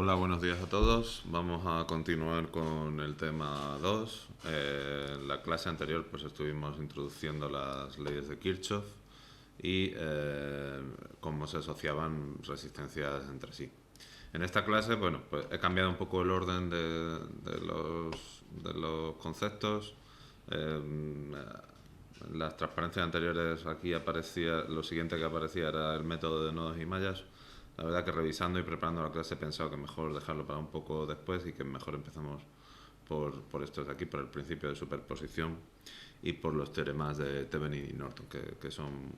Hola, buenos días a todos. Vamos a continuar con el tema 2. En la clase anterior pues estuvimos introduciendo las leyes de Kirchhoff y cómo se asociaban resistencias entre sí. En esta clase, bueno, pues he cambiado un poco el orden de los conceptos. En las transparencias anteriores aquí aparecía, lo siguiente que aparecía era el método de nodos y mallas. La verdad que revisando y preparando la clase he pensado que mejor dejarlo para un poco después y que mejor empezamos por estos de aquí, por el principio de superposición y por los teoremas de Thevenin y Norton, que son,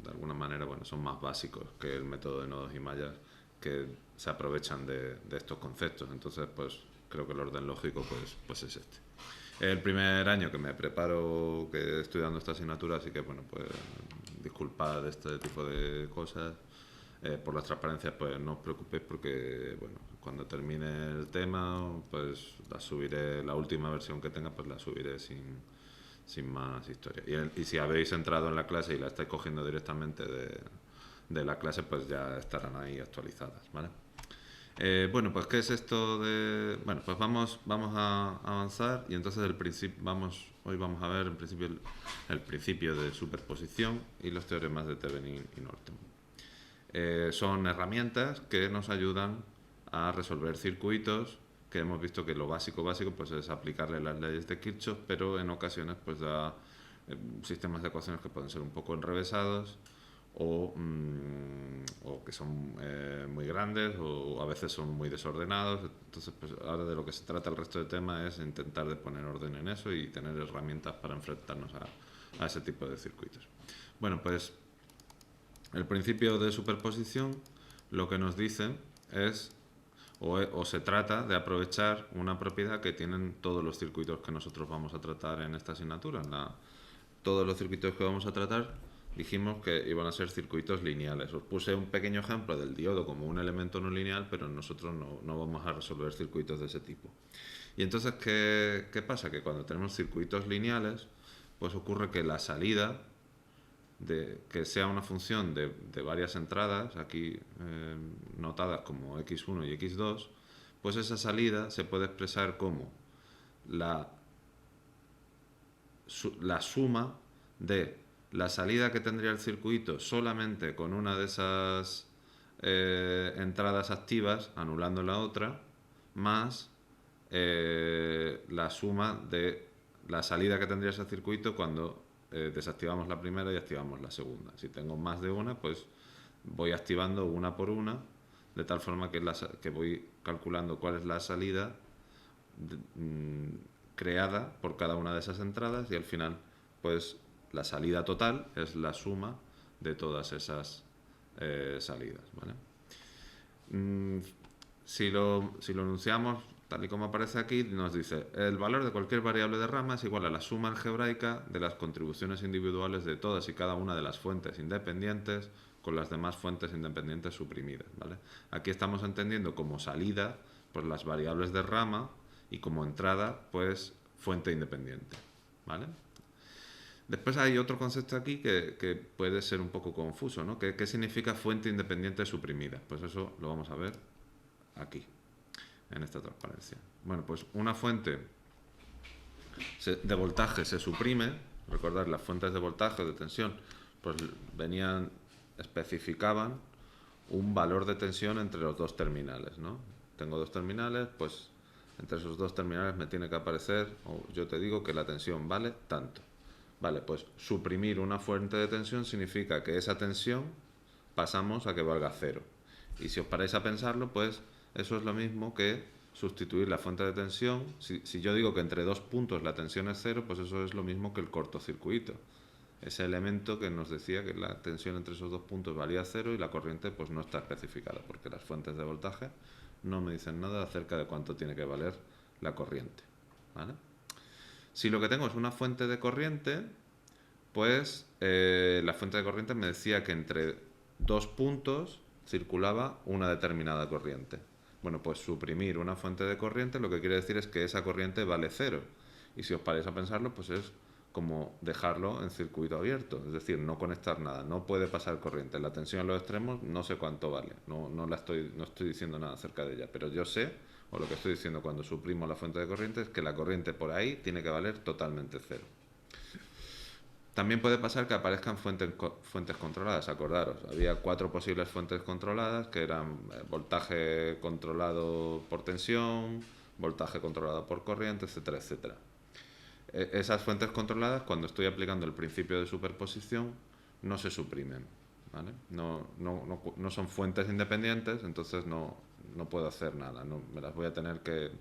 de alguna manera, bueno, son más básicos que el método de nodos y mallas, que se aprovechan de estos conceptos. Entonces, pues creo que el orden lógico pues es este. El primer año que me preparo, que estoy dando esta asignatura, así que bueno, pues disculpad este tipo de cosas. Por las transparencias, pues no os preocupéis porque, bueno, cuando termine el tema, pues la subiré, la última versión que tenga, pues la subiré sin más historia. Y si habéis entrado en la clase y la estáis cogiendo directamente de la clase, pues ya estarán ahí actualizadas, ¿vale? Bueno, pues ¿qué es esto de...? Bueno, pues vamos a avanzar y entonces hoy vamos a ver en principio el principio de superposición y los teoremas de Thevenin y Norton. Son herramientas que nos ayudan a resolver circuitos, que hemos visto que lo básico pues es aplicarle las leyes de Kirchhoff, pero en ocasiones pues da sistemas de ecuaciones que pueden ser un poco enrevesados o que son muy grandes o a veces son muy desordenados. Entonces, pues ahora de lo que se trata el resto del tema es intentar de poner orden en eso y tener herramientas para enfrentarnos a ese tipo de circuitos. Bueno, pues el principio de superposición lo que nos dice es o se trata de aprovechar una propiedad que tienen todos los circuitos que nosotros vamos a tratar en esta asignatura. Todos los circuitos que vamos a tratar dijimos que iban a ser circuitos lineales. Os puse un pequeño ejemplo del diodo como un elemento no lineal, pero nosotros no vamos a resolver circuitos de ese tipo. Y entonces, ¿qué pasa? Que cuando tenemos circuitos lineales, pues ocurre que la salida, que sea una función de varias entradas, aquí notadas como x1 y x2, pues esa salida se puede expresar como la suma de la salida que tendría el circuito solamente con una de esas entradas activas, anulando la otra, más la suma de la salida que tendría ese circuito cuando desactivamos la primera y activamos la segunda. Si tengo más de una, pues voy activando una por una, de tal forma que voy calculando cuál es la salida creada por cada una de esas entradas y al final, pues la salida total es la suma de todas esas salidas, ¿vale? Si lo enunciamos tal y como aparece aquí, nos dice: el valor de cualquier variable de rama es igual a la suma algebraica de las contribuciones individuales de todas y cada una de las fuentes independientes con las demás fuentes independientes suprimidas, ¿vale? Aquí estamos entendiendo como salida pues las variables de rama y como entrada pues fuente independiente, ¿vale? Después hay otro concepto aquí que puede ser un poco confuso, ¿no? ¿Qué significa fuente independiente suprimida? Pues eso lo vamos a ver aquí, en esta transparencia. Bueno, pues una fuente de voltaje se suprime. Recordad, las fuentes de voltaje o de tensión pues especificaban un valor de tensión entre los dos terminales, ¿no? Tengo dos terminales, pues entre esos dos terminales me tiene que aparecer, o yo te digo que la tensión vale tanto. Vale, pues suprimir una fuente de tensión significa que esa tensión pasamos a que valga cero. Y si os paráis a pensarlo, pues eso es lo mismo que sustituir la fuente de tensión. Si yo digo que entre dos puntos la tensión es cero, pues eso es lo mismo que el cortocircuito. Ese elemento que nos decía que la tensión entre esos dos puntos valía cero y la corriente pues no está especificada, porque las fuentes de voltaje no me dicen nada acerca de cuánto tiene que valer la corriente, ¿vale? Si lo que tengo es una fuente de corriente, pues la fuente de corriente me decía que entre dos puntos circulaba una determinada corriente. Bueno, pues suprimir una fuente de corriente lo que quiere decir es que esa corriente vale cero. Y si os paráis a pensarlo, pues es como dejarlo en circuito abierto, es decir, no conectar nada, no puede pasar corriente. La tensión en los extremos no sé cuánto vale, no estoy diciendo nada acerca de ella, pero yo sé, o lo que estoy diciendo cuando suprimo la fuente de corriente, es que la corriente por ahí tiene que valer totalmente cero. También puede pasar que aparezcan fuentes controladas, acordaros, había 4 posibles fuentes controladas que eran voltaje controlado por tensión, voltaje controlado por corriente, etcétera, etcétera. Esas fuentes controladas, cuando estoy aplicando el principio de superposición, no se suprimen, ¿vale? No son fuentes independientes, entonces no puedo hacer nada, me las voy a tener que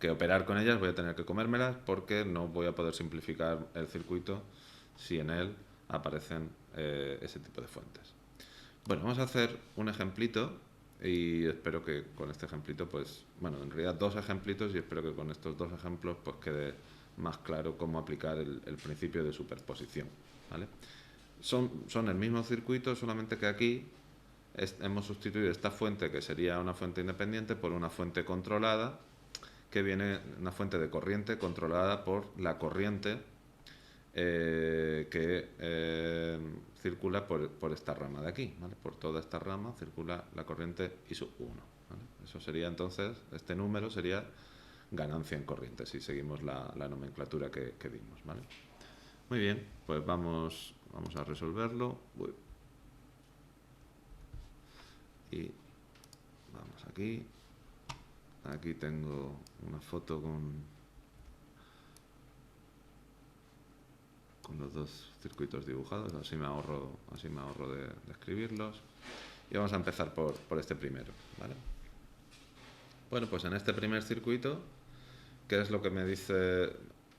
operar con ellas, voy a tener que comérmelas porque no voy a poder simplificar el circuito si en él aparecen ese tipo de fuentes. Bueno, vamos a hacer un ejemplito y espero que con este ejemplito, pues, bueno, en realidad 2 ejemplitos y espero que con estos 2 ejemplos pues quede más claro cómo aplicar el principio de superposición, ¿vale? Son el mismo circuito, solamente que aquí hemos sustituido esta fuente, que sería una fuente independiente, por una fuente controlada, que viene una fuente de corriente controlada por la corriente que circula por esta rama de aquí, ¿vale? Por toda esta rama circula la corriente I sub 1, ¿vale? Eso sería entonces, este número sería ganancia en corriente, si seguimos la nomenclatura que dimos, ¿vale? Muy bien, pues vamos a resolverlo. Y vamos aquí. Aquí tengo una foto con los 2 circuitos dibujados, así me ahorro de escribirlos. Y vamos a empezar por este primero, ¿vale? Bueno, pues en este primer circuito, ¿qué es lo que me dice?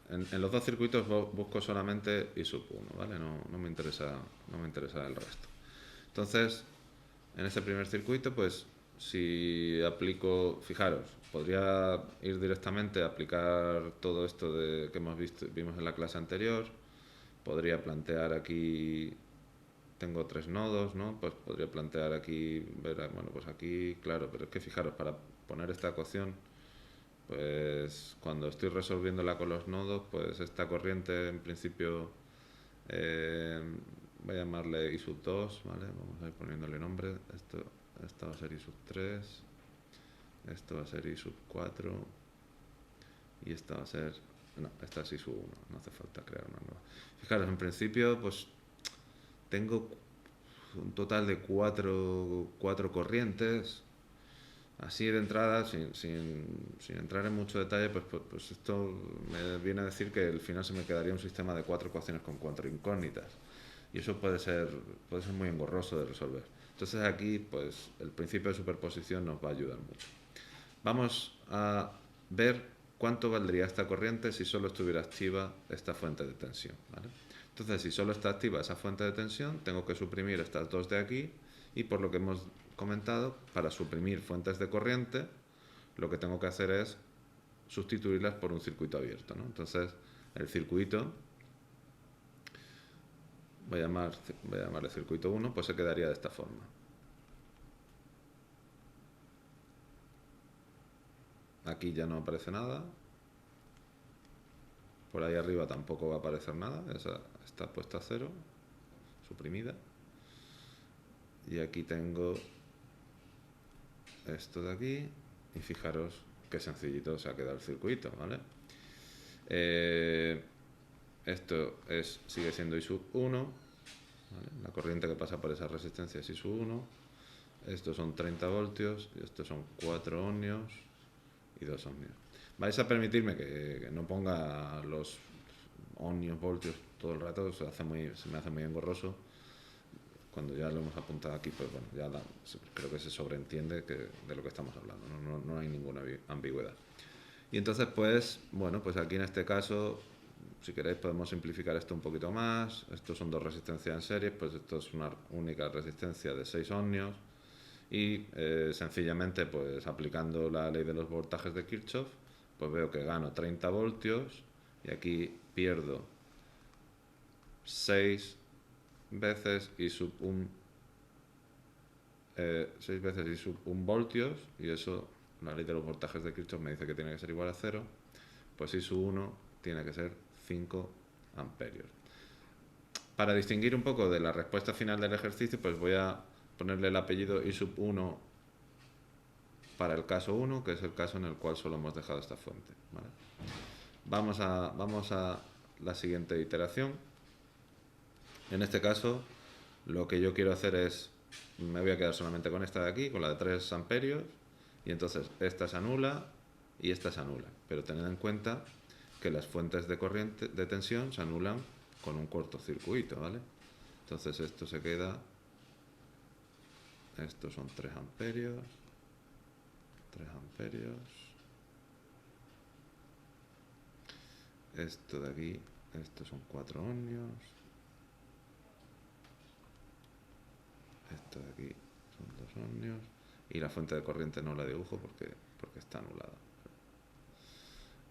En los 2 circuitos busco solamente I sub 1, ¿vale? No me interesa el resto. Entonces, en este primer circuito, pues si aplico, fijaros, podría ir directamente a aplicar todo esto que vimos en la clase anterior. Podría plantear aquí, tengo 3 nodos, ¿no? Pues podría plantear aquí, bueno, pues aquí, claro, pero es que fijaros, para poner esta ecuación, pues cuando estoy resolviéndola con los nodos, pues esta corriente en principio voy a llamarle I sub 2, ¿vale? Vamos a ir poniéndole nombre. Esta va a ser I sub 3, esto va a ser I sub 4 y esta va a ser... No, esta es I sub 1, no hace falta crear una nueva. Fijaros, en principio pues tengo un total de 4 corrientes. Así de entrada, sin entrar en mucho detalle, pues esto me viene a decir que al final se me quedaría un sistema de 4 ecuaciones con 4 incógnitas. Y eso puede ser muy engorroso de resolver. Entonces aquí, pues el principio de superposición nos va a ayudar mucho. Vamos a ver cuánto valdría esta corriente si solo estuviera activa esta fuente de tensión, ¿vale? Entonces, si solo está activa esa fuente de tensión, tengo que suprimir estas 2 de aquí y por lo que hemos comentado, para suprimir fuentes de corriente, lo que tengo que hacer es sustituirlas por un circuito abierto, ¿no? Entonces, el circuito, voy a llamarle circuito 1, pues se quedaría de esta forma. Aquí ya no aparece nada. Por ahí arriba tampoco va a aparecer nada. Esa está puesta a 0, suprimida. Y aquí tengo esto de aquí. Y fijaros qué sencillito se ha quedado el circuito, ¿vale? Esto sigue siendo I sub 1, ¿vale? La corriente que pasa por esa resistencia es I sub 1. Estos son 30 voltios y estos son 4 ohmios y 2 ohmios. Vais a permitirme que no ponga los ohmios, voltios todo el rato, se me hace muy engorroso. Cuando ya lo hemos apuntado aquí, pues bueno, ya creo que se sobreentiende de lo que estamos hablando, no hay ninguna ambigüedad. Y entonces, pues, bueno, pues aquí en este caso, si queréis podemos simplificar esto un poquito más. Estos son 2 resistencias en serie, pues esto es una única resistencia de 6 ohmios. Y sencillamente, pues aplicando la ley de los voltajes de Kirchhoff, pues veo que gano 30 voltios y aquí pierdo 6 veces I sub 1 voltios, y eso, la ley de los voltajes de Kirchhoff me dice que tiene que ser igual a 0, pues I sub 1 tiene que ser 5 amperios. Para distinguir un poco de la respuesta final del ejercicio, pues voy a ponerle el apellido I sub 1 para el caso 1, que es el caso en el cual solo hemos dejado esta fuente, ¿vale? Vamos a la siguiente iteración. En este caso, lo que yo quiero hacer es, me voy a quedar solamente con esta de aquí, con la de 3 amperios, y entonces esta se anula y esta se anula. Pero tened en cuenta que las fuentes de corriente, de tensión, se anulan con un cortocircuito, ¿vale? Entonces esto se queda, estos son 3 amperios, 3 amperios, esto de aquí, estos son 4 ohmios, esto de aquí son 2 ohmios, y la fuente de corriente no la dibujo porque está anulada.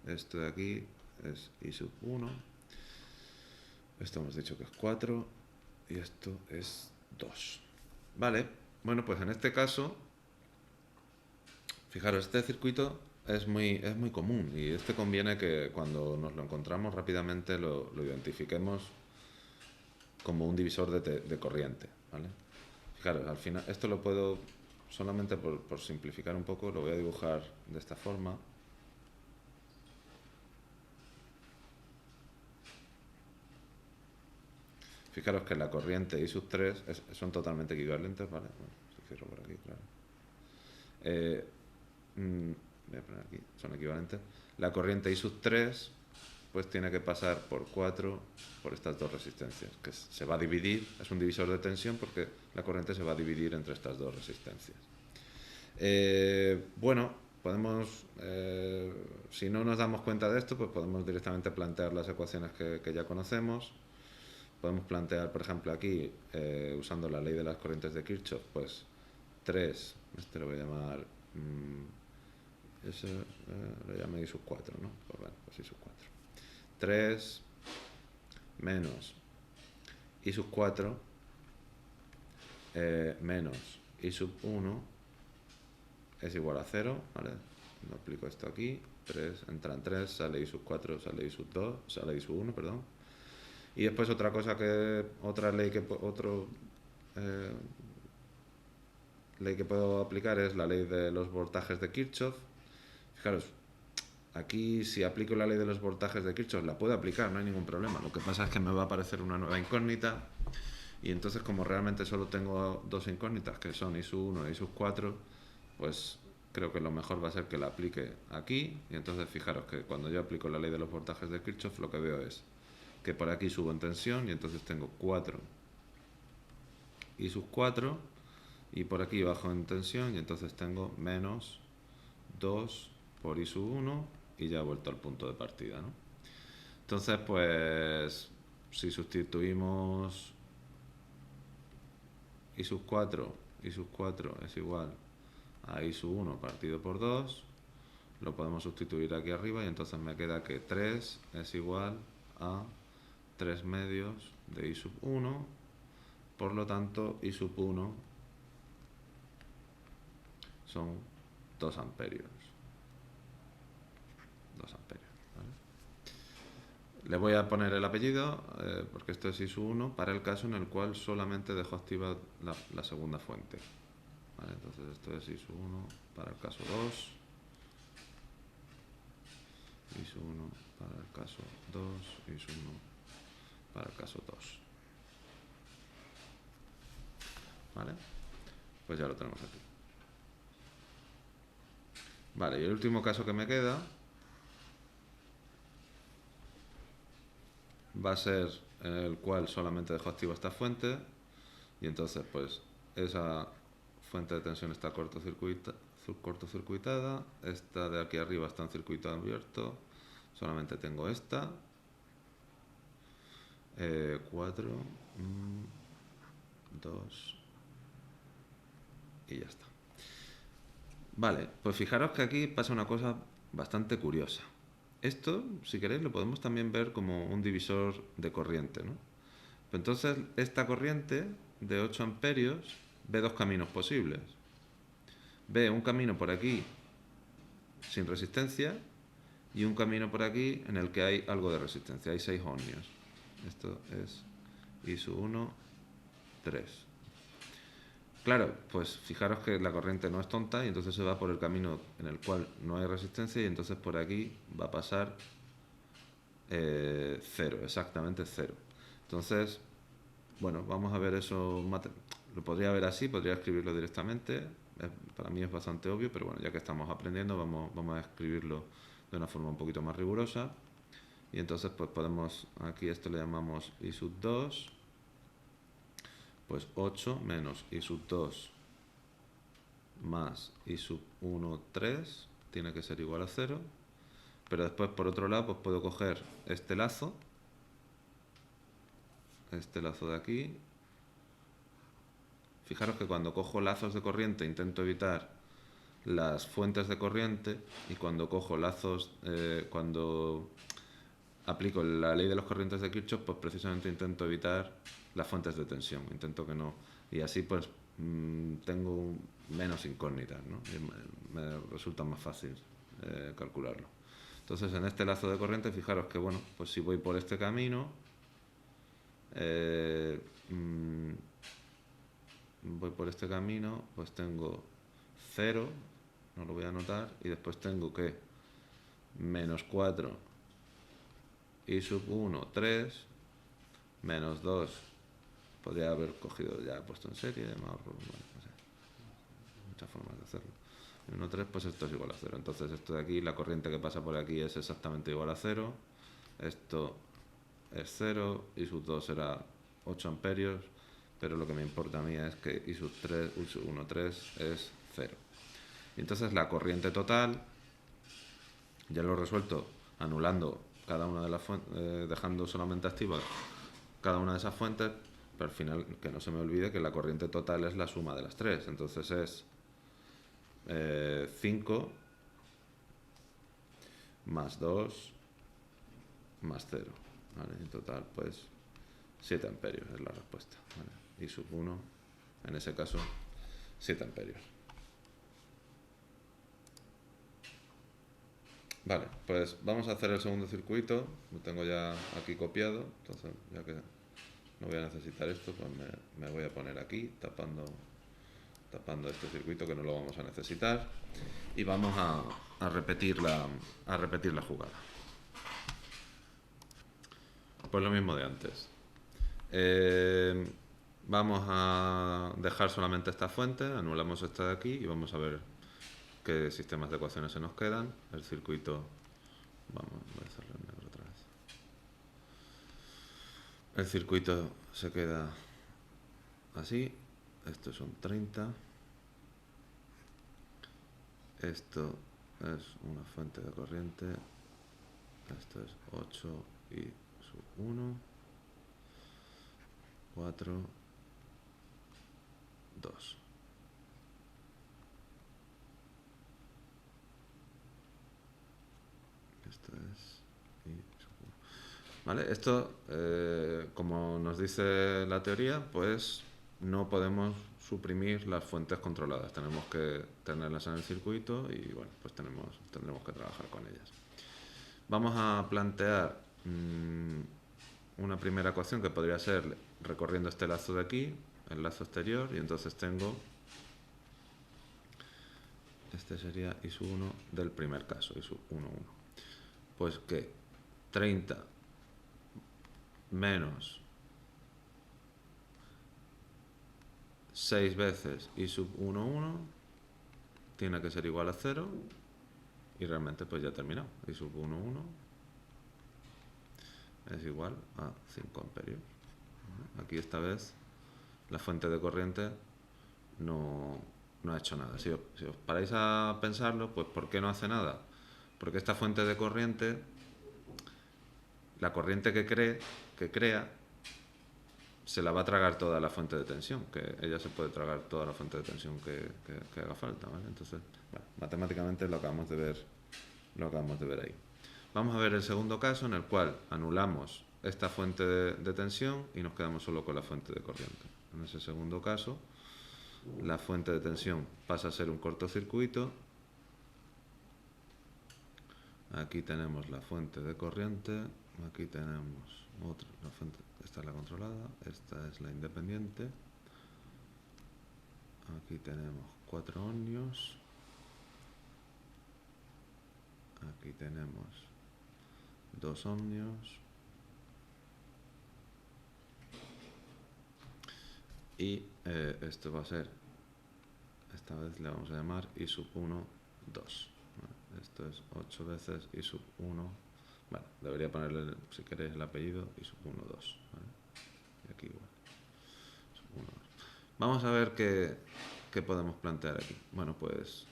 Esto de aquí es I sub 1, esto hemos dicho que es 4 y esto es 2. Vale, bueno, pues en este caso, fijaros, este circuito es muy común y conviene que cuando nos lo encontramos rápidamente lo identifiquemos como un divisor de corriente, ¿vale? Fijaros, al final, esto lo puedo, solamente por simplificar un poco, lo voy a dibujar de esta forma. Fijaros que la corriente I sub 3 son totalmente equivalentes, ¿vale? Bueno, si cierro por aquí, claro. Voy a poner aquí, son equivalentes. La corriente I sub 3 pues tiene que pasar por 4 por estas dos resistencias, que se va a dividir, es un divisor de tensión porque la corriente se va a dividir entre estas dos resistencias. Bueno, podemos, si no nos damos cuenta de esto, pues podemos directamente plantear las ecuaciones que ya conocemos. Podemos plantear, por ejemplo, aquí, usando la ley de las corrientes de Kirchhoff, pues 3, este lo voy a llamar, lo llamé I sub 4, ¿no? Pues bueno, pues I sub 4. 3 menos I sub 4 menos I sub 1 es igual a 0, ¿vale? No aplico esto aquí, 3 entra en 3, sale I sub 4, sale I sub 2, sale I sub 1, perdón. Y después otra ley que puedo aplicar es la ley de los voltajes de Kirchhoff. Fijaros, aquí si aplico la ley de los voltajes de Kirchhoff la puedo aplicar, no hay ningún problema. Lo que pasa es que me va a aparecer una nueva incógnita y entonces como realmente solo tengo dos incógnitas que son I sub 1 y I sub 4, pues creo que lo mejor va a ser que la aplique aquí. Y entonces fijaros que cuando yo aplico la ley de los voltajes de Kirchhoff lo que veo es que por aquí subo en tensión y entonces tengo 4 I sub 4 y por aquí bajo en tensión y entonces tengo menos 2 por I sub 1 y ya he vuelto al punto de partida, ¿no? Entonces, pues, si sustituimos I sub 4 es igual a I sub 1 partido por 2, lo podemos sustituir aquí arriba y entonces me queda que 3 es igual a 3 medios de I sub 1, por lo tanto I sub 1 son 2 amperios. 2 amperios, ¿vale? Le voy a poner el apellido, porque esto es I sub 1, para el caso en el cual solamente dejo activa la segunda fuente, ¿vale? Entonces esto es I sub 1 para el caso 2, I sub 1 para el caso 2, I sub 1 para el caso 2. ¿Vale? Pues ya lo tenemos aquí. Vale, y el último caso que me queda va a ser en el cual solamente dejo activa esta fuente y entonces pues esa fuente de tensión está cortocircuitada, esta de aquí arriba está en circuito abierto, solamente tengo esta, 4, 2 y ya está. Vale, pues fijaros que aquí pasa una cosa bastante curiosa. Esto, si queréis, lo podemos también ver como un divisor de corriente, ¿no? Entonces, esta corriente de 8 amperios ve dos caminos posibles. Ve un camino por aquí sin resistencia y un camino por aquí en el que hay algo de resistencia, hay 6 ohmios. Esto es I sub 1, 3. Claro, pues fijaros que la corriente no es tonta y entonces se va por el camino en el cual no hay resistencia y entonces por aquí va a pasar 0, exactamente 0. Entonces, bueno, vamos a ver eso. Lo podría ver así, podría escribirlo directamente. Para mí es bastante obvio, pero bueno, ya que estamos aprendiendo, vamos a escribirlo de una forma un poquito más rigurosa. Y entonces pues podemos, aquí esto le llamamos I sub 2, pues 8 menos I sub 2 más I sub 1, 3, tiene que ser igual a 0. Pero después, por otro lado, pues puedo coger este lazo de aquí. Fijaros que cuando cojo lazos de corriente intento evitar las fuentes de corriente, y cuando cojo lazos, cuando aplico la ley de los corrientes de Kirchhoff, pues precisamente intento evitar las fuentes de tensión, intento que no, y así pues tengo menos incógnitas, ¿no? Y me resulta más fácil calcularlo. Entonces en este lazo de corriente, fijaros que bueno, pues si voy por este camino, pues tengo 0, no lo voy a anotar, y después tengo que menos 4 I sub 1, 3, menos 2, podría haber cogido ya puesto en serie, bueno, no sé, muchas formas de hacerlo. 1, 3, pues esto es igual a 0. Entonces esto de aquí, la corriente que pasa por aquí es exactamente igual a 0. Esto es 0, I sub 2 será 8 amperios, pero lo que me importa a mí es que I sub 1, 3 es 0. Y entonces la corriente total, ya lo he resuelto anulando cada una de las fuentes, dejando solamente activas cada una de esas fuentes, pero al final que no se me olvide que la corriente total es la suma de las tres, entonces es 5 más 2 más 0, ¿vale? En total pues 7 amperios es la respuesta, ¿vale? I sub 1, en ese caso 7 amperios. Vale, pues vamos a hacer el segundo circuito, lo tengo ya aquí copiado, entonces ya que no voy a necesitar esto, pues me voy a poner aquí tapando este circuito que no lo vamos a necesitar, y vamos a repetir la jugada. Pues lo mismo de antes. Vamos a dejar solamente esta fuente, anulamos esta de aquí y vamos a ver qué sistemas de ecuaciones se nos quedan. El circuito, voy a hacerlo en negro otra vez. El circuito se queda así. Estos son 30. Esto es una fuente de corriente. Esto es 8 y sub 1. 4, 2. Esto es y sub 1. ¿Vale? Esto, como nos dice la teoría, pues no podemos suprimir las fuentes controladas. Tenemos que tenerlas en el circuito y bueno, pues tendremos que trabajar con ellas. Vamos a plantear una primera ecuación que podría ser recorriendo este lazo de aquí, el lazo exterior, y entonces tengo, este sería I sub 1 del primer caso, I sub 1, 1. Pues que 30 menos 6 veces I sub 1, 1 tiene que ser igual a 0, y realmente pues ya he terminado. I sub 1, 1 es igual a 5 amperios. Aquí esta vez la fuente de corriente no ha hecho nada. Si os paráis a pensarlo, pues ¿por qué no hace nada? Porque esta fuente de corriente, la corriente que crea, se la va a tragar toda la fuente de tensión, que ella se puede tragar toda la fuente de tensión que haga falta, ¿vale? Entonces, bueno, matemáticamente lo acabamos de ver ahí. Vamos a ver el segundo caso en el cual anulamos esta fuente de tensión y nos quedamos solo con la fuente de corriente. En ese segundo caso, la fuente de tensión pasa a ser un cortocircuito Aquí tenemos la fuente de corriente, aquí tenemos otra, la fuente, esta es la controlada, esta es la independiente. Aquí tenemos 4 ohmios. Aquí tenemos 2 ohmios. Y esto va a ser, esta vez le vamos a llamar I sub 1, 2. ¿Vale? Esto es 8 veces I sub 1. Bueno, debería ponerle, si queréis, el apellido I sub 1, 2. ¿Vale? Y aquí igual. Sub 1, 2. Vamos a ver qué podemos plantear aquí. Bueno, pues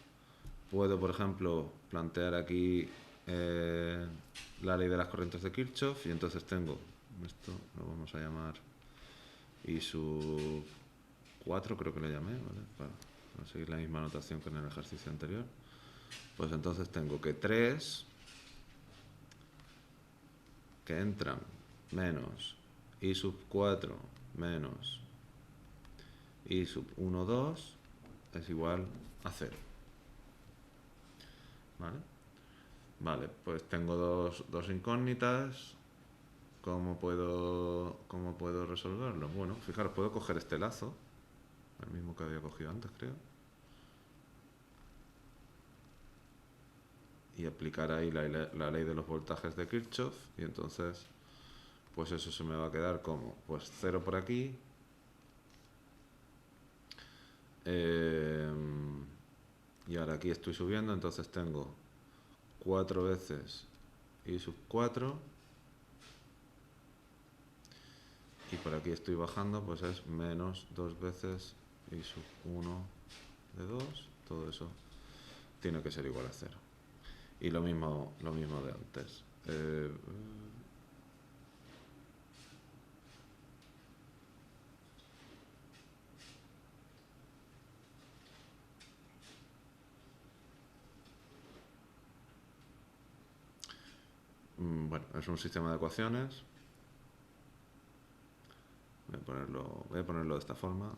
puedo, por ejemplo, plantear aquí la ley de las corrientes de Kirchhoff, y entonces tengo, esto lo vamos a llamar I sub 4, creo que le llamé, ¿vale? Para seguir la misma notación que en el ejercicio anterior. Pues entonces tengo que 3 que entran menos I sub 4 menos I sub 1, 2 es igual a 0. ¿Vale? Vale, pues tengo dos incógnitas. ¿Cómo puedo resolverlo? Bueno, fijaros, puedo coger este lazo, el mismo que había cogido antes, creo, y aplicar ahí la ley de los voltajes de Kirchhoff, y entonces pues eso se me va a quedar como pues 0 por aquí, y ahora aquí estoy subiendo, entonces tengo 4 veces I sub 4, y por aquí estoy bajando, pues es menos 2 veces I sub 1 de 2, todo eso tiene que ser igual a 0. Y lo mismo de antes. Bueno, es un sistema de ecuaciones. Voy a ponerlo de esta forma.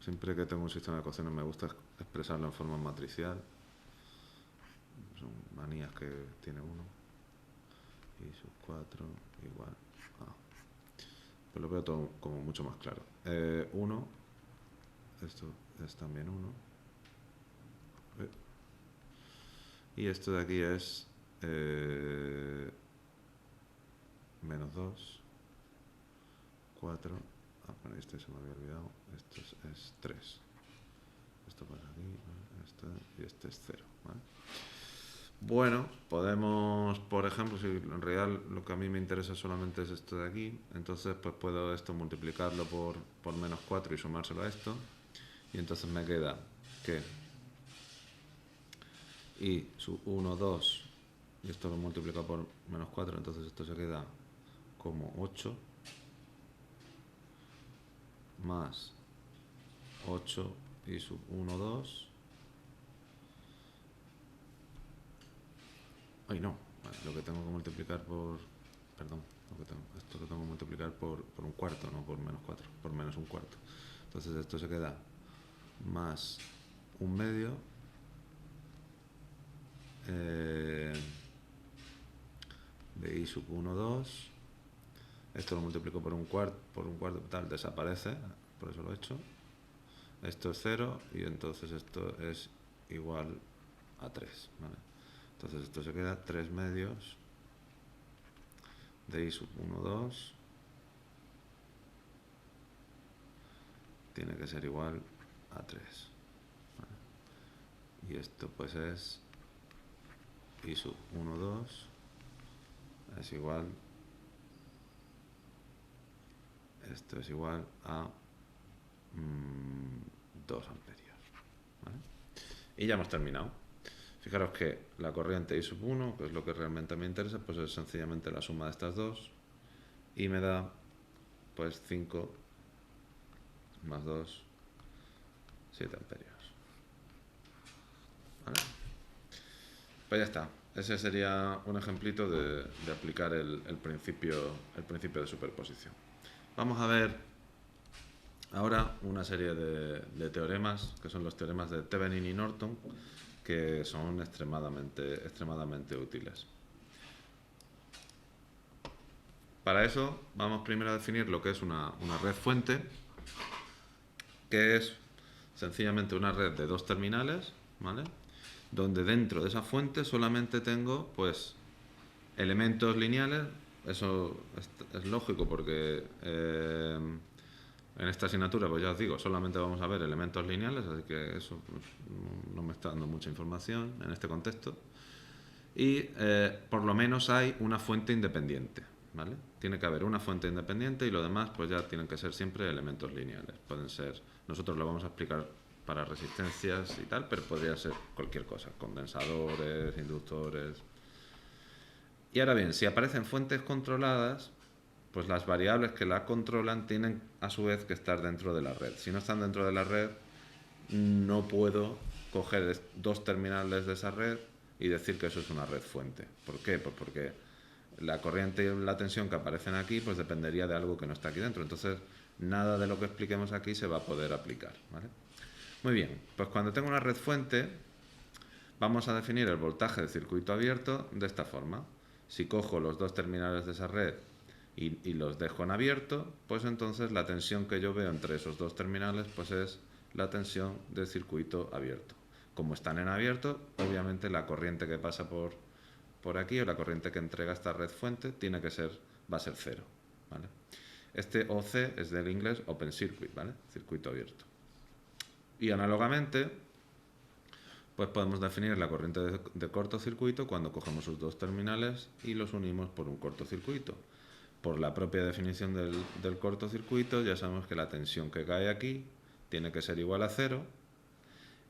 Siempre que tengo un sistema de ecuaciones me gusta expresarlo en forma matricial. Son manías que tiene uno. I sub 4 igual a... Pues lo veo todo como mucho más claro. 1, esto es también 1. Y esto de aquí es menos 2, 4, bueno, este se me había olvidado, esto es 3. Esto pasa aquí, y este es 0. ¿Vale? Bueno, podemos, por ejemplo, si en realidad lo que a mí me interesa solamente es esto de aquí, entonces pues puedo esto multiplicarlo por menos 4 y sumárselo a esto, y entonces me queda que I sub 1, 2, y esto lo multiplico por menos 4, entonces esto se queda como 8 más 8 I sub 1, 2. Ay, no, vale, lo que tengo que multiplicar por... Perdón, esto lo tengo que multiplicar por un cuarto, no por menos 4, por menos un cuarto. Entonces esto se queda más un medio de I sub 1, 2. Esto lo multiplico por un cuarto, tal, desaparece, por eso lo he hecho. Esto es 0 y entonces esto es igual a 3, ¿vale? Entonces esto se queda 3 medios de I sub 1, 2. Tiene que ser igual a 3. ¿Vale? Y esto pues es I sub 1, 2 es igual, esto es igual a 2 amperios. ¿Vale? Y ya hemos terminado. Fijaros que la corriente I sub 1, que es lo que realmente me interesa, pues es sencillamente la suma de estas dos, y me da pues 5 más 2, 7 amperios. ¿Vale? Pues ya está. Ese sería un ejemplito de aplicar el principio de superposición. Vamos a ver ahora una serie de teoremas, que son los teoremas de Thevenin y Norton, que son extremadamente útiles. Para eso vamos primero a definir lo que es una red fuente, que es sencillamente una red de dos terminales, ¿vale? Donde dentro de esa fuente solamente tengo pues elementos lineales. Eso es lógico porque en esta asignatura, pues ya os digo, solamente vamos a ver elementos lineales, así que eso pues, no me está dando mucha información en este contexto. Y por lo menos hay una fuente independiente, ¿vale? Tiene que haber una fuente independiente y lo demás pues ya tienen que ser siempre elementos lineales. Pueden ser, nosotros lo vamos a explicar para resistencias y tal, pero podría ser cualquier cosa, condensadores, inductores. Y ahora bien, si aparecen fuentes controladas, pues las variables que la controlan tienen a su vez que estar dentro de la red. Si no están dentro de la red, no puedo coger dos terminales de esa red y decir que eso es una red fuente. ¿Por qué? Pues porque la corriente y la tensión que aparecen aquí pues dependería de algo que no está aquí dentro. Entonces, nada de lo que expliquemos aquí se va a poder aplicar, ¿vale? Muy bien, pues cuando tengo una red fuente, vamos a definir el voltaje de circuito abierto de esta forma. Si cojo los dos terminales de esa red y los dejo en abierto, pues entonces la tensión que yo veo entre esos dos terminales pues es la tensión de circuito abierto. Como están en abierto, obviamente la corriente que pasa por aquí o la corriente que entrega esta red fuente va a ser cero, ¿vale? Este OC es del inglés Open Circuit, ¿vale? Circuito abierto. Y análogamente, pues podemos definir la corriente de cortocircuito cuando cogemos sus dos terminales y los unimos por un cortocircuito. Por la propia definición del cortocircuito ya sabemos que la tensión que cae aquí tiene que ser igual a cero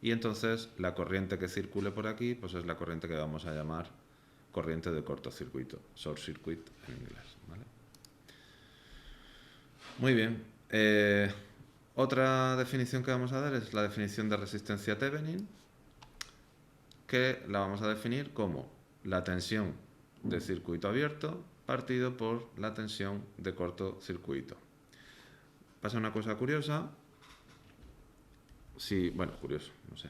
y entonces la corriente que circule por aquí pues es la corriente que vamos a llamar corriente de cortocircuito, short circuit en inglés, ¿vale? Muy bien. Otra definición que vamos a dar es la definición de resistencia Thevenin, que la vamos a definir como la tensión de circuito abierto partido por la tensión de cortocircuito. Pasa una cosa curiosa. Bueno, curioso, no sé.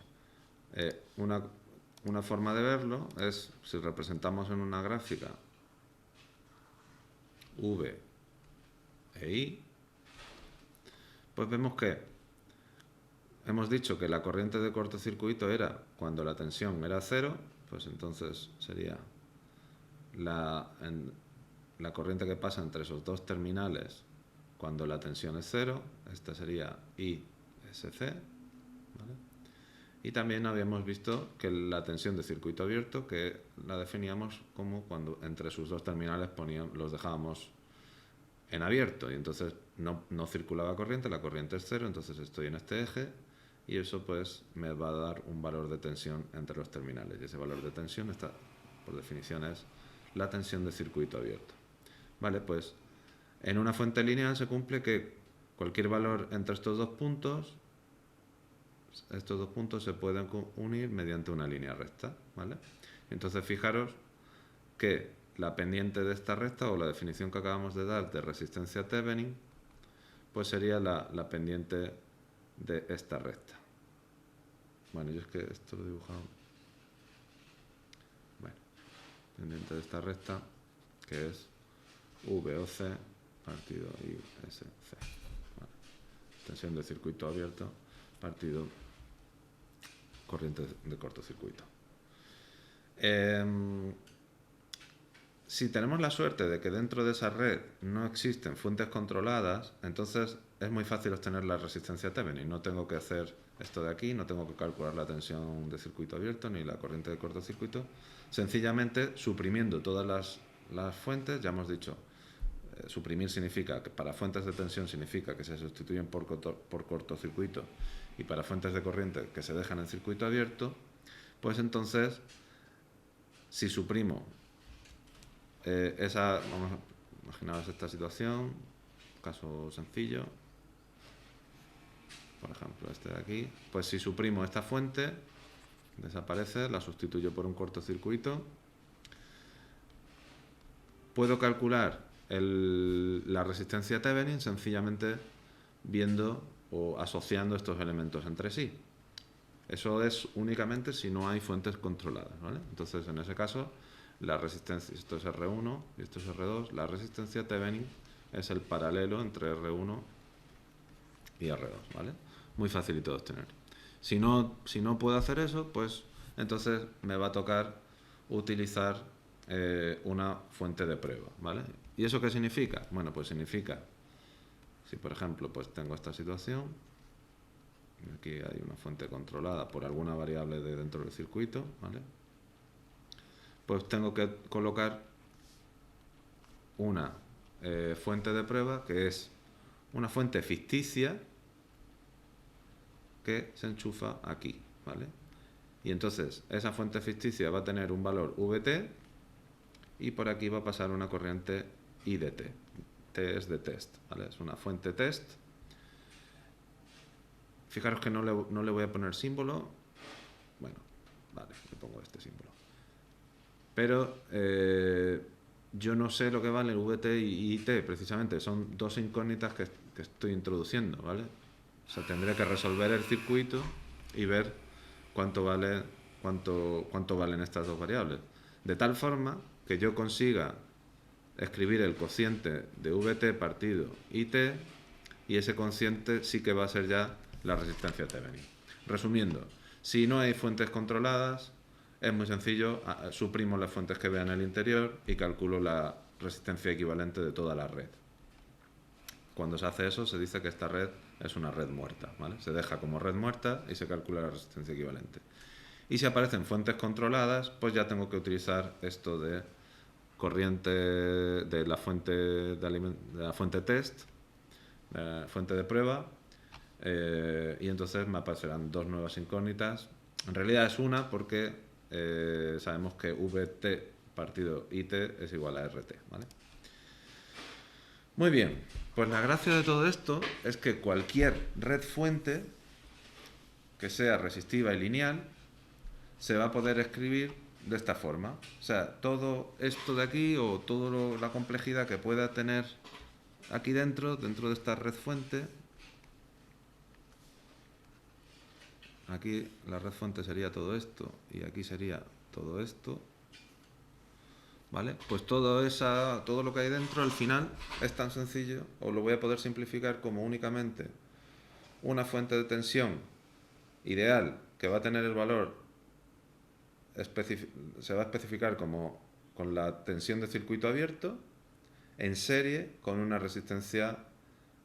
Una forma de verlo es si representamos en una gráfica V e I, pues vemos que hemos dicho que la corriente de cortocircuito era cuando la tensión era cero, pues entonces sería la corriente que pasa entre esos dos terminales cuando la tensión es cero. Esta sería ISC, ¿vale? Y también habíamos visto que la tensión de circuito abierto, que la definíamos como cuando entre sus dos terminales los dejábamos en abierto y entonces no circulaba corriente, la corriente es cero, entonces estoy en este eje y eso pues me va a dar un valor de tensión entre los terminales y ese valor de tensión por definición es la tensión de circuito abierto. Vale, pues en una fuente lineal se cumple que cualquier valor entre estos dos puntos se pueden unir mediante una línea recta, ¿vale? Entonces fijaros que la pendiente de esta recta o la definición que acabamos de dar de resistencia Thevenin pues sería la pendiente de esta recta. Bueno, yo es que esto lo he dibujado. Bueno, pendiente de esta recta que es VOC partido ISC. Vale. Tensión de circuito abierto partido corriente de cortocircuito. Si tenemos la suerte de que dentro de esa red no existen fuentes controladas, entonces es muy fácil obtener la resistencia Thevenin. No tengo que hacer esto de aquí, no tengo que calcular la tensión de circuito abierto ni la corriente de cortocircuito. Sencillamente suprimiendo todas las fuentes, ya hemos dicho, suprimir significa que para fuentes de tensión significa que se sustituyen por cortocircuito y para fuentes de corriente que se dejan en circuito abierto, pues entonces si suprimo vamos a imaginaros esta situación, caso sencillo, por ejemplo este de aquí, pues si suprimo esta fuente, desaparece, la sustituyo por un cortocircuito, puedo calcular la resistencia Thevenin sencillamente viendo o asociando estos elementos entre sí. Eso es únicamente si no hay fuentes controladas, ¿vale? Entonces, en ese caso, la resistencia, esto es R1 y esto es R2, la resistencia Thevenin es el paralelo entre R1 y R2, ¿vale? Muy facilito de obtener. Si no puedo hacer eso, pues entonces me va a tocar utilizar una fuente de prueba, ¿vale? ¿Y eso qué significa? Bueno, pues significa, si por ejemplo pues tengo esta situación, aquí hay una fuente controlada por alguna variable de dentro del circuito, ¿vale? Pues tengo que colocar una fuente de prueba que es una fuente ficticia que se enchufa aquí, ¿vale? Y entonces esa fuente ficticia va a tener un valor VT y por aquí va a pasar una corriente IDT. T es de test, ¿vale? Es una fuente test. Fijaros que no le voy a poner símbolo. Bueno, vale, le pongo este símbolo. Pero yo no sé lo que vale el VT y IT, precisamente. Son dos incógnitas que estoy introduciendo, ¿vale? O sea, tendré que resolver el circuito y ver cuánto valen estas dos variables. De tal forma que yo consiga escribir el cociente de VT partido IT y ese cociente sí que va a ser ya la resistencia Thevenin. Resumiendo, si no hay fuentes controladas, es muy sencillo, suprimo las fuentes que vea en el interior y calculo la resistencia equivalente de toda la red. Cuando se hace eso, se dice que esta red es una red muerta, ¿vale? Se deja como red muerta y se calcula la resistencia equivalente. Y si aparecen fuentes controladas, pues ya tengo que utilizar esto de corriente de la fuente de la fuente test, fuente de prueba, y entonces me aparecerán dos nuevas incógnitas. En realidad es una porque sabemos que VT partido IT es igual a RT, ¿vale? Muy bien, pues la gracia de todo esto es que cualquier red fuente que sea resistiva y lineal se va a poder escribir de esta forma. O sea, todo esto de aquí o toda la complejidad que pueda tener aquí dentro de esta red fuente, aquí la red fuente sería todo esto y aquí sería todo esto, ¿vale? Pues todo lo que hay dentro al final es tan sencillo, o lo voy a poder simplificar como únicamente una fuente de tensión ideal que va a tener el valor, se va a especificar como con la tensión de circuito abierto en serie con una resistencia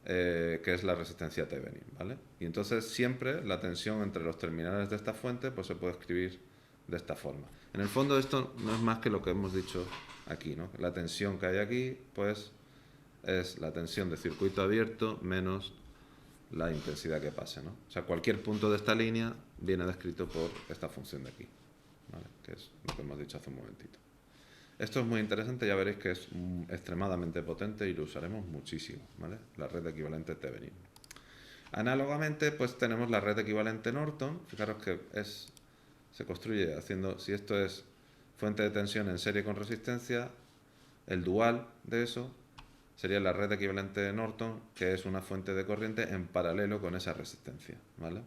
que es la resistencia Thevenin, ¿vale? Y entonces siempre la tensión entre los terminales de esta fuente pues se puede escribir de esta forma. En el fondo esto no es más que lo que hemos dicho aquí, ¿no? La tensión que hay aquí pues es la tensión de circuito abierto menos la intensidad que pase, ¿no? O sea, cualquier punto de esta línea viene descrito por esta función de aquí, ¿vale? Que es lo que hemos dicho hace un momentito. Esto es muy interesante, ya veréis que es extremadamente potente y lo usaremos muchísimo, ¿vale? La red equivalente Thevenin. Análogamente, pues tenemos la red equivalente Norton. Fijaros que se construye haciendo, si esto es fuente de tensión en serie con resistencia, el dual de eso sería la red equivalente de Norton, que es una fuente de corriente en paralelo con esa resistencia, ¿vale?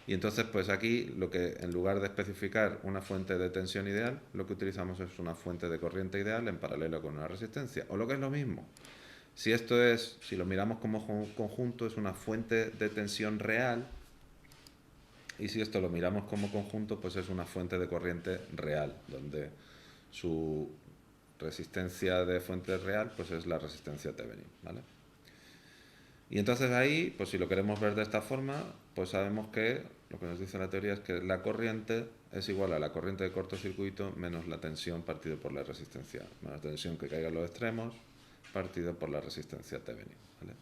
Y entonces, pues aquí, lo que en lugar de especificar una fuente de tensión ideal, lo que utilizamos es una fuente de corriente ideal en paralelo con una resistencia. O lo que es lo mismo, si lo miramos como conjunto, es una fuente de tensión real, y si esto lo miramos como conjunto, pues es una fuente de corriente real, donde su resistencia de fuente real, pues es la resistencia Thevenin, ¿vale? Y entonces ahí, pues si lo queremos ver de esta forma, pues sabemos que lo que nos dice la teoría es que la corriente es igual a la corriente de cortocircuito menos la tensión partido por la resistencia, menos la tensión que caiga en los extremos partido por la resistencia Thevenin, ¿vale?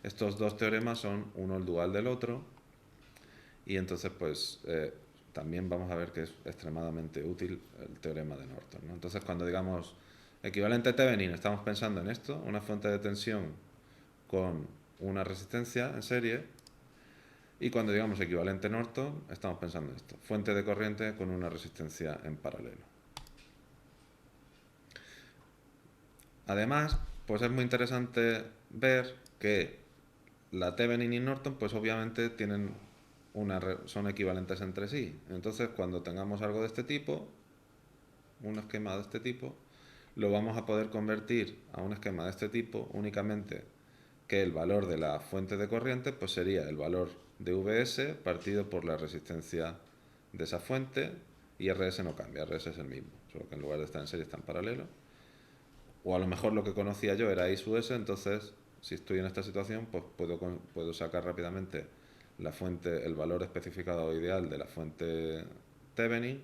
Estos dos teoremas son uno el dual del otro y entonces pues también vamos a ver que es extremadamente útil el teorema de Norton, ¿no? Entonces cuando digamos equivalente Thevenin estamos pensando en esto, una fuente de tensión con una resistencia en serie, y cuando digamos equivalente Norton estamos pensando en esto, fuente de corriente con una resistencia en paralelo. Además, pues es muy interesante ver que la Thevenin y Norton pues obviamente tienen son equivalentes entre sí. Entonces, cuando tengamos algo de este tipo, un esquema de este tipo, lo vamos a poder convertir a un esquema de este tipo únicamente que el valor de la fuente de corriente pues sería el valor de Vs partido por la resistencia de esa fuente, y Rs no cambia, Rs es el mismo, solo que en lugar de estar en serie está en paralelo. O a lo mejor lo que conocía yo era I sub S, entonces si estoy en esta situación pues puedo sacar rápidamente la fuente, el valor especificado ideal de la fuente Thevenin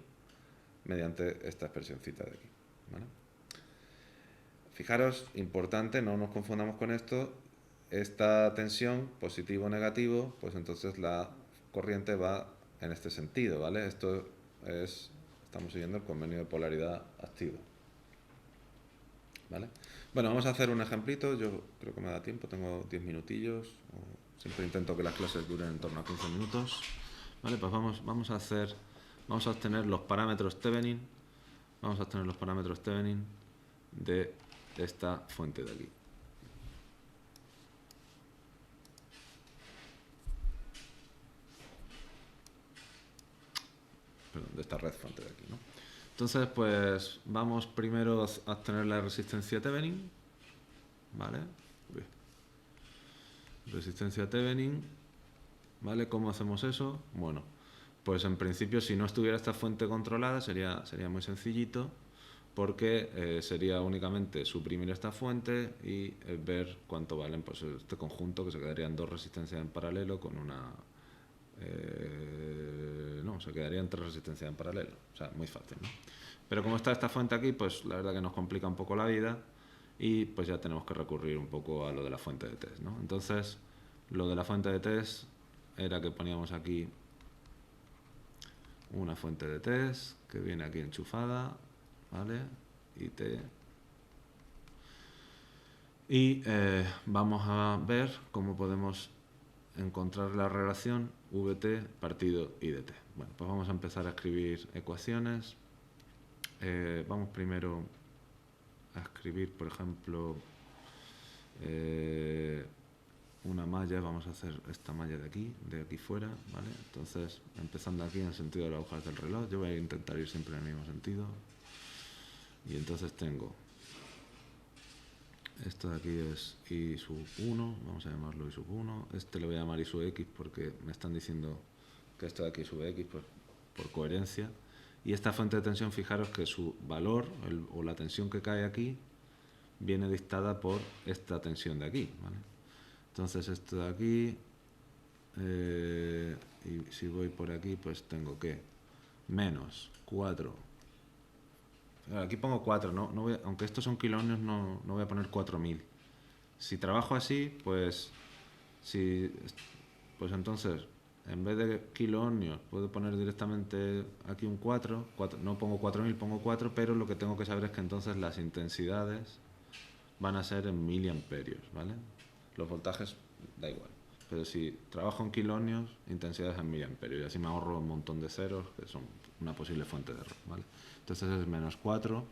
mediante esta expresioncita de aquí, ¿vale? Fijaros, importante, no nos confundamos con esto, esta tensión, positivo o negativo, pues entonces la corriente va en este sentido, ¿vale? Estamos siguiendo el convenio de polaridad activo, ¿vale? Bueno, vamos a hacer un ejemplito, yo creo que me da tiempo, tengo 10 minutillos, siempre intento que las clases duren en torno a 15 minutos, ¿vale? Pues vamos a obtener los parámetros Thevenin, de esta fuente de aquí. Perdón, de esta red fuente de aquí, ¿no? Entonces, pues vamos primero a obtener la resistencia Thevenin, ¿vale? Resistencia Thevenin, ¿vale? ¿Cómo hacemos eso? Bueno, pues en principio si no estuviera esta fuente controlada sería muy sencillito, porque sería únicamente suprimir esta fuente y ver cuánto valen pues este conjunto, que se quedarían dos resistencias en paralelo con una... no, se quedarían tres resistencias en paralelo, o sea, muy fácil, ¿no? Pero como está esta fuente aquí, pues la verdad que nos complica un poco la vida y pues ya tenemos que recurrir un poco a lo de la fuente de test, ¿no? Entonces, lo de la fuente de test era que poníamos aquí una fuente de test que viene aquí enchufada, ¿vale? Y vamos a ver cómo podemos encontrar la relación Vt partido I de t. Bueno, pues vamos a empezar a escribir ecuaciones. Vamos primero a escribir, por ejemplo, una malla. Vamos a hacer esta malla de aquí fuera, ¿vale? Entonces, empezando aquí en el sentido de las agujas del reloj, yo voy a intentar ir siempre en el mismo sentido. Y entonces tengo esto de aquí es I sub 1, vamos a llamarlo I sub 1. Este le voy a llamar I sub X porque me están diciendo que esto de aquí sube X por coherencia. Y esta fuente de tensión, fijaros que su valor o la tensión que cae aquí viene dictada por esta tensión de aquí, ¿vale? Entonces esto de aquí, y si voy por aquí, pues tengo que menos 4. Aquí pongo 4, aunque estos son kiloohmios, no voy a poner 4000. Si trabajo así, pues entonces, en vez de kiloohmios, puedo poner directamente aquí un 4. No pongo 4000, pongo 4, pero lo que tengo que saber es que entonces las intensidades van a ser en miliamperios, ¿vale? Los voltajes da igual. Pero si trabajo en kiloohmios, intensidades en miliamperios, y así me ahorro un montón de ceros, que son una posible fuente de error, ¿vale? Entonces es menos 4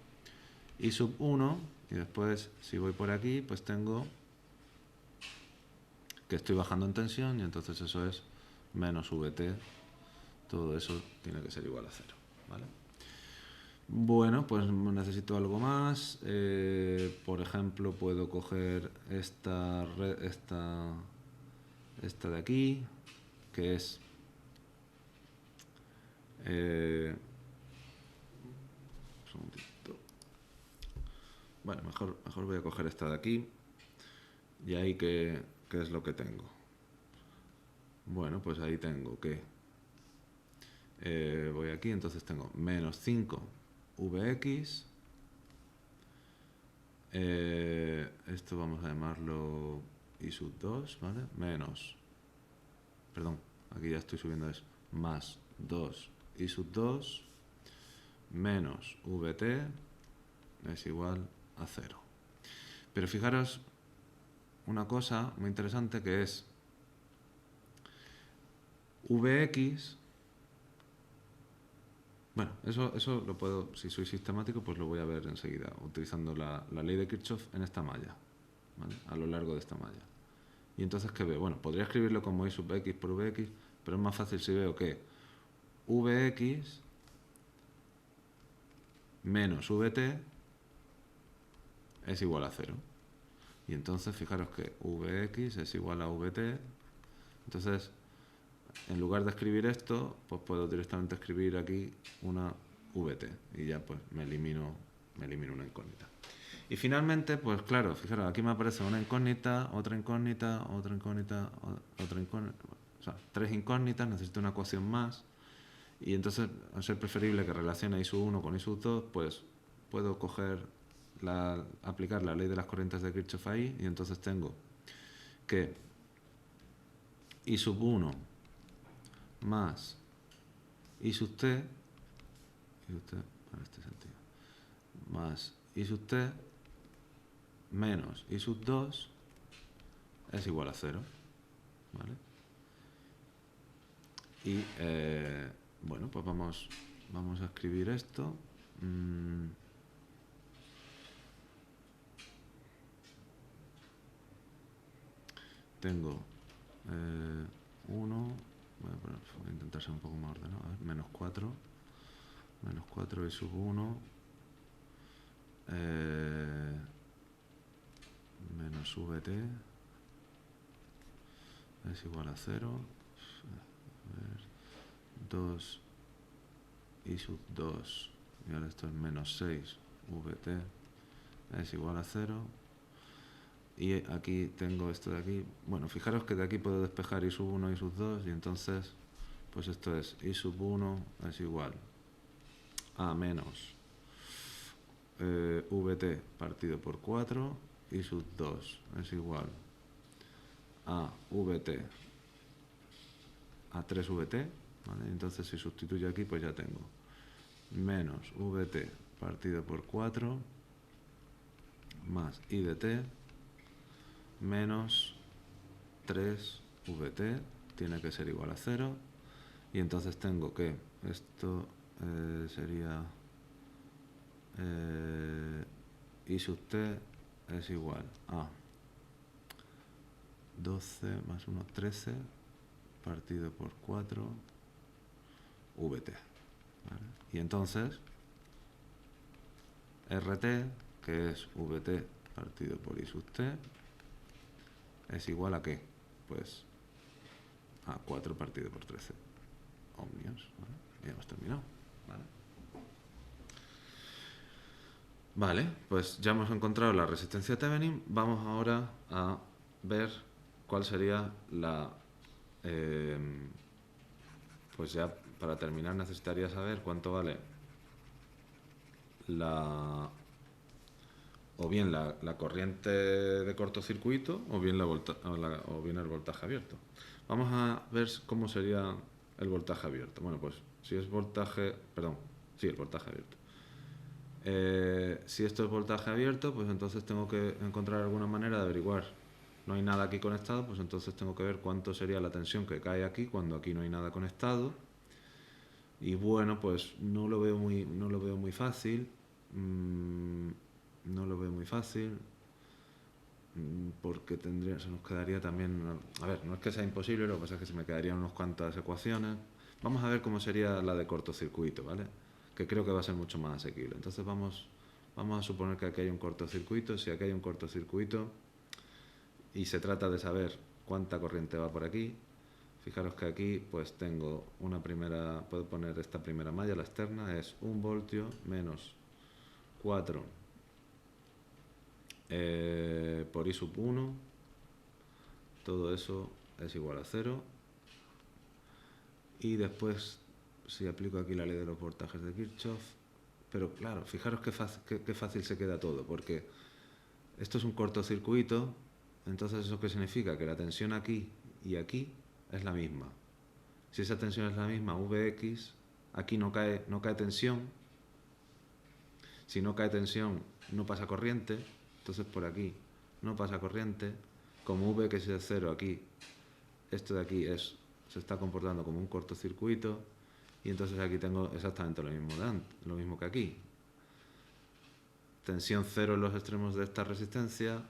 I sub 1, y después si voy por aquí, pues tengo que estoy bajando en tensión, y entonces eso es menos Vt, todo eso tiene que ser igual a 0, ¿vale? Bueno, pues necesito algo más. Por ejemplo, puedo coger esta de aquí, que es un segundito. Bueno, mejor voy a coger esta de aquí. Y ahí, ¿qué es lo que tengo? Bueno, pues ahí tengo que voy aquí, entonces tengo menos 5 Vx. Esto vamos a llamarlo I sub 2, ¿vale? Perdón, aquí ya estoy subiendo eso, más 2 I sub 2 menos Vt es igual a 0. Pero fijaros una cosa muy interesante, que es Vx. Bueno, eso lo puedo, si soy sistemático, pues lo voy a ver enseguida, utilizando la ley de Kirchhoff en esta malla, ¿vale? A lo largo de esta malla. Y entonces, ¿qué veo? Bueno, podría escribirlo como I sub x por Vx, pero es más fácil si veo que Vx menos Vt es igual a 0. Y entonces fijaros que Vx es igual a Vt. Entonces, en lugar de escribir esto, pues puedo directamente escribir aquí una Vt. Y ya pues me elimino una incógnita. Y finalmente, pues claro, fijaros, aquí me aparece una incógnita, otra incógnita, otra incógnita, otra incógnita. O sea, 3 incógnitas, necesito una ecuación más. Y entonces, al ser preferible que relacione I sub 1 con I sub 2, pues puedo aplicar la ley de las corrientes de Kirchhoff ahí, y entonces tengo que I sub 1 más I sub t, en este sentido, más I sub t menos I sub 2 es igual a 0. ¿Vale? Y bueno, pues vamos a escribir esto. Tengo 1, voy a intentar ser un poco más ordenado, a ver, menos 4 I sub 1 menos Vt es igual a 0. A ver, 2 I sub 2, y ahora esto es menos 6 Vt es igual a 0. Y aquí tengo esto de aquí. Bueno, fijaros que de aquí puedo despejar I sub 1 y I sub 2, y entonces pues esto es I sub 1 es igual a menos Vt partido por 4, I sub 2 es igual a Vt a 3 Vt, ¿vale? Entonces si sustituyo aquí, pues ya tengo menos Vt partido por 4 más I de t menos 3 Vt, tiene que ser igual a 0, y entonces tengo que esto sería I sub t es igual a 12 más 1, 13 partido por 4 Vt. ¿Vale? Y entonces Rt, que es Vt partido por I sub t, es igual a ¿qué? Pues a 4 partido por 13 ohmios. ¿Vale? Ya hemos terminado. ¿Vale? Vale, pues ya hemos encontrado la resistencia Thevenin. Vamos ahora a ver cuál sería la... pues ya para terminar necesitaría saber cuánto vale o bien la corriente de cortocircuito o bien el voltaje abierto. Vamos a ver cómo sería el voltaje abierto. Bueno, pues si es el voltaje abierto. Si esto es voltaje abierto, pues entonces tengo que encontrar alguna manera de averiguar. No hay nada aquí conectado, pues entonces tengo que ver cuánto sería la tensión que cae aquí cuando aquí no hay nada conectado. Y bueno, pues no lo veo muy fácil. No lo veo muy fácil, porque se nos quedaría también... A ver, no es que sea imposible, lo que pasa es que se me quedarían unas cuantas ecuaciones. Vamos a ver cómo sería la de cortocircuito, ¿vale? Que creo que va a ser mucho más asequible. Entonces vamos a suponer que aquí hay un cortocircuito. Si aquí hay un cortocircuito y se trata de saber cuánta corriente va por aquí, fijaros que aquí pues tengo puedo poner esta primera malla, la externa, es 1 voltio menos 4 por I sub 1, todo eso es igual a 0. Y después, si aplico aquí la ley de los voltajes de Kirchhoff, pero claro, fijaros qué fácil se queda todo, porque esto es un cortocircuito, entonces ¿eso qué significa? Que la tensión aquí y aquí es la misma. Si esa tensión es la misma, Vx, aquí no cae tensión. Si no cae tensión, no pasa corriente. Entonces por aquí no pasa corriente. Como Vx es 0 aquí, esto de aquí se está comportando como un cortocircuito, y entonces aquí tengo exactamente lo mismo que aquí. Tensión 0 en los extremos de esta resistencia,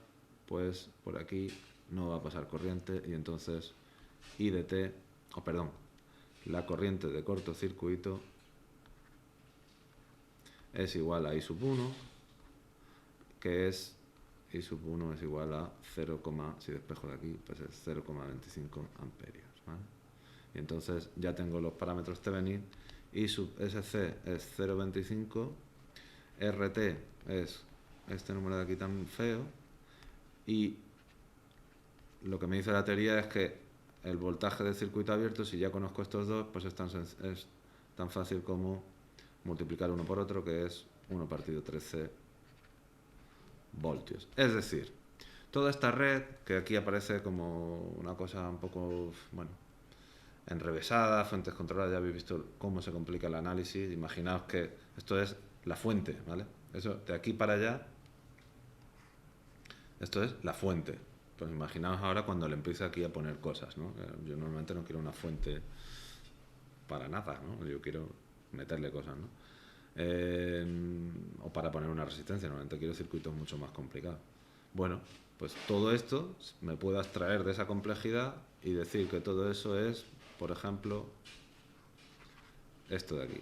pues por aquí no va a pasar corriente, y entonces I de t, la corriente de cortocircuito es igual a I sub 1, que es I sub 1 es igual a 0, si despejo de aquí, pues es 0,25 amperios, ¿vale? Y entonces ya tengo los parámetros Thevenin. I sub SC es 0,25, RT es este número de aquí tan feo, y lo que me dice la teoría es que el voltaje del circuito abierto, si ya conozco estos dos, pues es tan fácil como multiplicar uno por otro, que es 1 partido 13 voltios. Es decir, toda esta red, que aquí aparece como una cosa un poco, bueno, enrevesada, fuentes controladas, ya habéis visto cómo se complica el análisis. Imaginaos que esto es la fuente, ¿vale? Eso, de aquí para allá, esto es la fuente. Pues imaginaos ahora cuando le empiece aquí a poner cosas, ¿no? Yo normalmente no quiero una fuente para nada, ¿no? Yo quiero meterle cosas, ¿no? O para poner una resistencia, normalmente quiero circuitos mucho más complicados. Bueno, pues todo esto me puedo abstraer de esa complejidad y decir que todo eso es, por ejemplo, esto de aquí,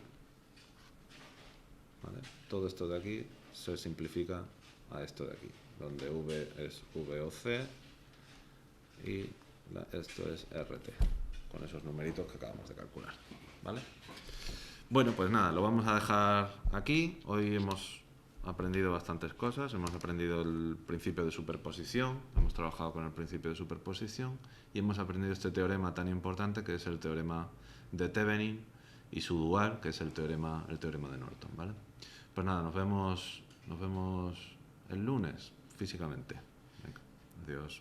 ¿vale? Todo esto de aquí se simplifica a esto de aquí, donde V es VOC y esto es RT, con esos numeritos que acabamos de calcular, ¿vale? Bueno, pues nada, lo vamos a dejar aquí. Hoy hemos aprendido bastantes cosas. Hemos aprendido el principio de superposición, hemos trabajado con el principio de superposición y hemos aprendido este teorema tan importante que es el teorema de Thevenin y su dual, que es el teorema de Norton, ¿vale? Pues nada, nos vemos el lunes físicamente. Venga, adiós.